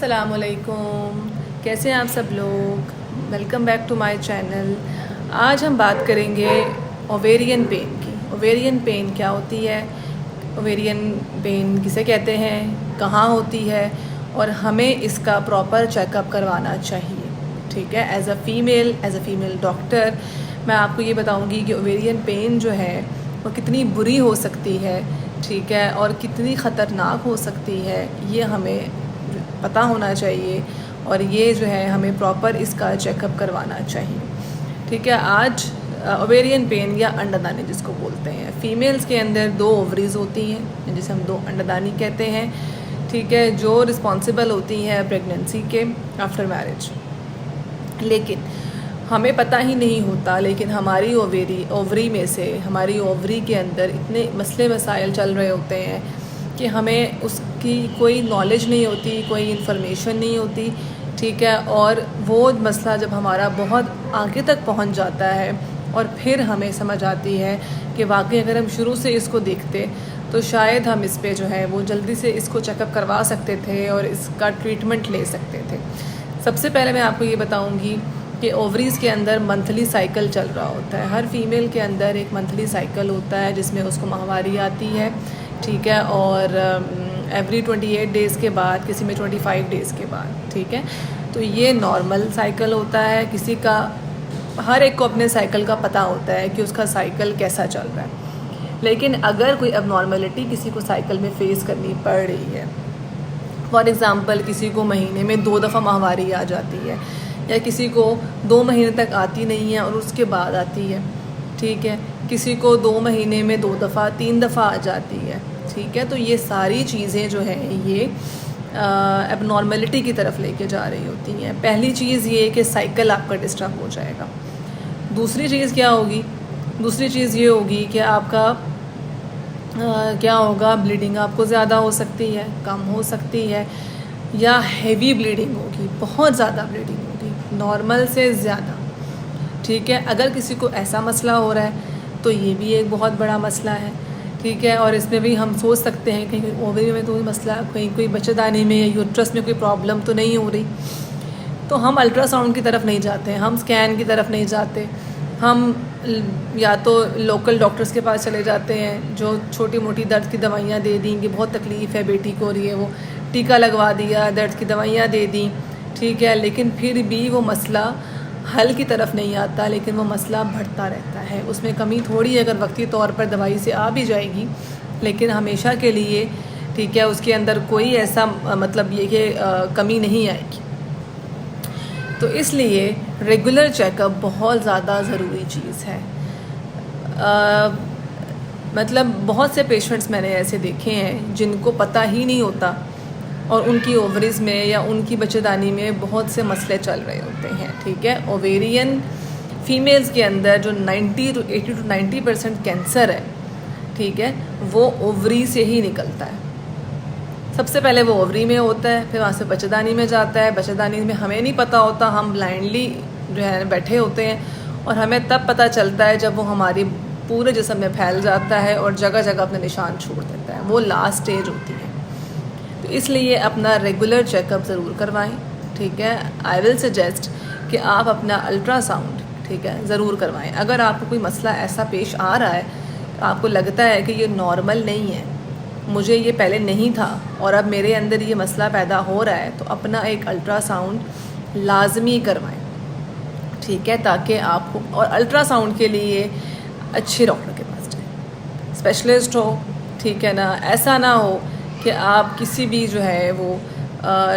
अस्सलामुअलैकुम, कैसे हैं आप सब लोग। Welcome back to my channel. आज हम बात करेंगे ओवेरियन पेन की। ओवेरियन पेन क्या होती है, ओवेरियन पेन किसे कहते हैं, कहाँ होती है और हमें इसका प्रॉपर चेकअप करवाना चाहिए। ठीक है, एज अ फीमेल डॉक्टर मैं आपको ये बताऊंगी कि ओवेरियन पेन जो है वो कितनी बुरी हो सकती है, ठीक है, और कितनी ख़तरनाक हो सकती है, ये हमें पता होना चाहिए और ये जो है हमें प्रॉपर इसका चेकअप करवाना चाहिए। ठीक है, आज ओवेरियन पेन या अंडादानी जिसको बोलते हैं, फीमेल्स के अंदर 2 ओवरीज होती हैं जिसे हम 2 अंडादानी कहते हैं, ठीक है, जो रिस्पॉन्सिबल होती हैं प्रेगनेंसी के आफ्टर मैरिज। लेकिन हमें पता ही नहीं होता, लेकिन हमारी ओवरी में से, हमारी ओवरी के अंदर इतने मसले मसाइल चल रहे होते हैं कि हमें उसकी कोई नॉलेज नहीं होती, कोई इन्फॉर्मेशन नहीं होती, ठीक है। और वो मसला जब हमारा बहुत आगे तक पहुंच जाता है और फिर हमें समझ आती है कि वाकई अगर हम शुरू से इसको देखते तो शायद हम इस पे जो है वो जल्दी से इसको चेकअप करवा सकते थे और इसका ट्रीटमेंट ले सकते थे। सबसे पहले मैं आपको ये बताऊँगी कि ओवरीज़ के अंदर मंथली साइकिल चल रहा होता है। हर फीमेल के अंदर एक मंथली साइकिल होता है जिसमें उसको माहवारी आती है, ठीक है, और एवरी 28 डेज़ के बाद, किसी में 25 डेज़ के बाद, ठीक है। तो ये नॉर्मल साइकिल होता है। किसी का, हर एक को अपने साइकिल का पता होता है कि उसका साइकिल कैसा चल रहा है। लेकिन अगर कोई अबनॉर्मलिटी किसी को साइकिल में फ़ेस करनी पड़ रही है, फॉर एग्ज़ाम्पल किसी को महीने में 2 दफ़ा माहवारी आ जाती है, या किसी को 2 महीने तक आती नहीं है और उसके बाद आती है, ठीक है, किसी को 2 महीने में 2 दफ़ा 3 दफ़ा आ जाती है, ठीक है। तो ये सारी चीज़ें जो हैं ये एबनॉर्मलिटी की तरफ लेके जा रही होती हैं। पहली चीज़ ये कि साइकिल आपका डिस्टर्ब हो जाएगा। दूसरी चीज़ क्या होगी, दूसरी चीज़ ये होगी कि आपका क्या होगा, ब्लीडिंग आपको ज़्यादा हो सकती है, कम हो सकती है, या हेवी ब्लीडिंग होगी, बहुत ज़्यादा ब्लीडिंग होगी, नॉर्मल से ज़्यादा, ठीक है। अगर किसी को ऐसा मसला हो रहा है तो ये भी एक बहुत बड़ा मसला है, ठीक है। और इसमें भी हम सोच सकते हैं कि ओवरी में तो कोई मसला, कहीं कोई बच्चेदानी में या यूट्रस में कोई प्रॉब्लम तो नहीं हो रही, तो हम अल्ट्रासाउंड की तरफ नहीं जाते हैं, हम स्कैन की तरफ नहीं जाते, हम या तो लोकल डॉक्टर्स के पास चले जाते हैं जो छोटी मोटी दर्द की दवाइयाँ दे दी कि बहुत तकलीफ़ है बेटी को, और ये वो टीका लगवा दिया, दर्द की दवाइयाँ दे दी, ठीक है। लेकिन फिर भी वो मसला हल की तरफ नहीं आता, लेकिन वो मसला बढ़ता रहता है। उसमें कमी थोड़ी अगर वक्ती तौर पर दवाई से आ भी जाएगी, लेकिन हमेशा के लिए, ठीक है, उसके अंदर कोई ऐसा मतलब ये कि कमी नहीं आएगी। तो इसलिए रेगुलर चेकअप बहुत ज़्यादा ज़रूरी चीज़ है। मतलब बहुत से पेशेंट्स मैंने ऐसे देखे हैं जिनको पता ही नहीं होता और उनकी ओवरीज़ में या उनकी बच्चेदानी में बहुत से मसले चल रहे होते हैं, ठीक है। ओवेरियन फीमेल्स के अंदर जो 80 to 90% कैंसर है, ठीक है, वो ओवरी से ही निकलता है। सबसे पहले वो ओवरी में होता है, फिर वहाँ से बच्चेदानी में जाता है। बच्चेदानी में हमें नहीं पता होता, हम ब्लाइंडली जो है बैठे होते हैं, और हमें तब पता चलता है जब वो हमारी पूरे जिस्म में फैल जाता है और जगह जगह अपने निशान छोड़ देता है। वो लास्ट स्टेज होती है। तो इसलिए अपना रेगुलर चेकअप ज़रूर करवाएं, ठीक है। आई विल सजेस्ट कि आप अपना अल्ट्रासाउंड, ठीक है, ज़रूर करवाएं। अगर आपको कोई मसला ऐसा पेश आ रहा है, आपको लगता है कि ये नॉर्मल नहीं है, मुझे ये पहले नहीं था और अब मेरे अंदर ये मसला पैदा हो रहा है, तो अपना एक अल्ट्रासाउंड लाजमी करवाएं, ठीक है, ताकि आपको, और अल्ट्रासाउंड के लिए अच्छे डॉक्टर के पास जाएं, स्पेशलिस्ट हो, ठीक है ना। ऐसा ना हो कि आप किसी भी जो है वो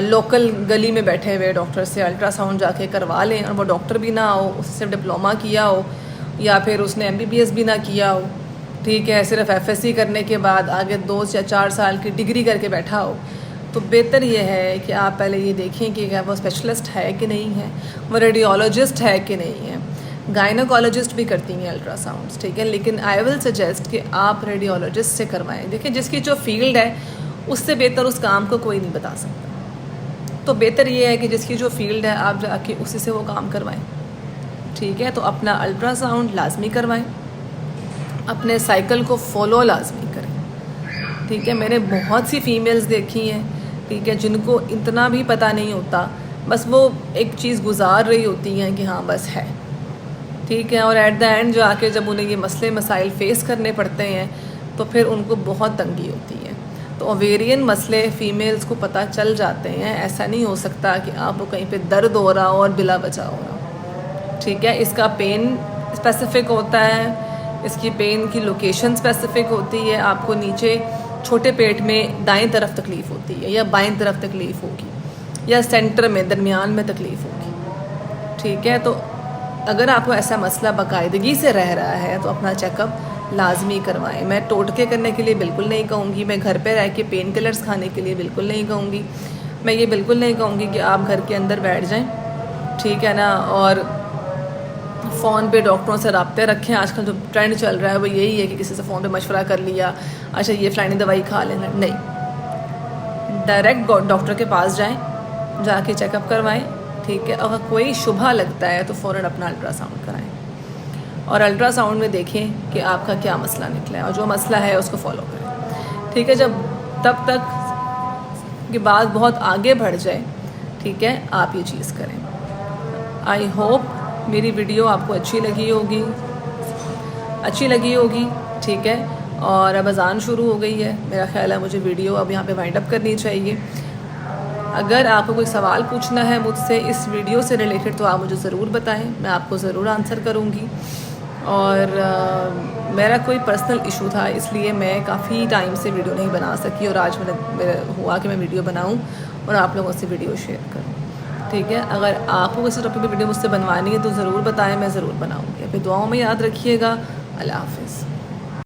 लोकल गली में बैठे हुए डॉक्टर से अल्ट्रासाउंड जाके करवा लें, और वो डॉक्टर भी ना हो, उसने सिर्फ डिप्लोमा किया हो या फिर उसने MBBS भी ना किया हो, ठीक है, सिर्फ FSC करने के बाद आगे 2 या 4 साल की डिग्री करके बैठा हो। तो बेहतर ये है कि आप पहले ये देखें कि क्या वो स्पेशलिस्ट है कि नहीं है, वो रेडियोलॉजिस्ट है कि नहीं है। गायनोकोलॉजिस्ट भी करती हैं अल्ट्रासाउंड्स, ठीक है, लेकिन आई विल सजेस्ट कि आप रेडियोलॉजिस्ट से करवाएं। देखिए, जिसकी जो फील्ड है उससे बेहतर उस काम को कोई नहीं बता सकता, तो बेहतर ये है कि जिसकी जो फील्ड है आप जाके उसी से वो काम करवाएं, ठीक है। तो अपना अल्ट्रासाउंड लाजमी करवाएं, अपने साइकिल को फॉलो लाजमी करें, ठीक है। मैंने बहुत सी फीमेल्स देखी हैं ठीक है, जिनको इतना भी पता नहीं होता, बस वो एक चीज़ गुजार रही होती हैं कि हाँ बस है, ठीक है, और एट द एंड जो आके जब उन्हें ये मसले मसाइल फ़ेस करने पड़ते हैं तो फिर उनको बहुत तंगी होती है। तो ओवेरियन मसले फ़ीमेल्स को पता चल जाते हैं, ऐसा नहीं हो सकता कि आपको कहीं पे दर्द हो रहा हो और बिला वजह हो रहा, ठीक है। इसका पेन स्पेसिफ़िक होता है, इसकी पेन की लोकेशन स्पेसिफ़िक होती है। आपको नीचे छोटे पेट में दाएं तरफ तकलीफ़ होती है या बाएं तरफ तकलीफ़ होगी या सेंटर में दरमियान में तकलीफ़ होगी, ठीक है। तो अगर आपको ऐसा मसला बाकायदगी से रह रहा है तो अपना चेकअप लाजमी करवाएं। मैं टोटके करने के लिए बिल्कुल नहीं कहूँगी, मैं घर पे रह के पेन किलर्स खाने के लिए बिल्कुल नहीं कहूँगी, मैं ये बिल्कुल नहीं कहूँगी कि आप घर के अंदर बैठ जाएं, ठीक है ना, और फ़ोन पे डॉक्टरों से रब्ते रखें। आजकल जो ट्रेंड चल रहा है वो यही है कि किसी से फ़ोन पे मशवरा कर लिया, अच्छा ये फ़लानी दवाई खा लेना, नहीं, डायरेक्ट डॉक्टर के पास जाएँ, जाके चेकअप करवाएँ, ठीक है। अगर कोई शुबा लगता है तो फ़ौरन अपना अल्ट्रासाउंड कराएं और अल्ट्रासाउंड में देखें कि आपका क्या मसला निकला है और जो मसला है उसको फॉलो करें, ठीक है। जब तब तक कि बात बहुत आगे बढ़ जाए, ठीक है, आप ये चीज़ करें। आई होप मेरी वीडियो आपको अच्छी लगी होगी, ठीक है। और अब अज़ान शुरू हो गई है, मेरा ख्याल है मुझे वीडियो अब यहाँ पे वाइंड अप करनी चाहिए। अगर आपको कोई सवाल पूछना है मुझसे इस वीडियो से रिलेटेड तो आप मुझे ज़रूर बताएं, मैं आपको ज़रूर आंसर करूँगी। और मेरा कोई पर्सनल इशू था इसलिए मैं काफ़ी टाइम से वीडियो नहीं बना सकी और आज मेरा हुआ कि मैं वीडियो बनाऊं और आप लोगों से वीडियो शेयर करूं, ठीक है। अगर आपको किसी टॉपिक पे वीडियो मुझसे बनवानी है तो ज़रूर बताएं, मैं ज़रूर बनाऊंगी। अपनी दुआओं में याद रखिएगा। अल्लाह हाफ़िज़।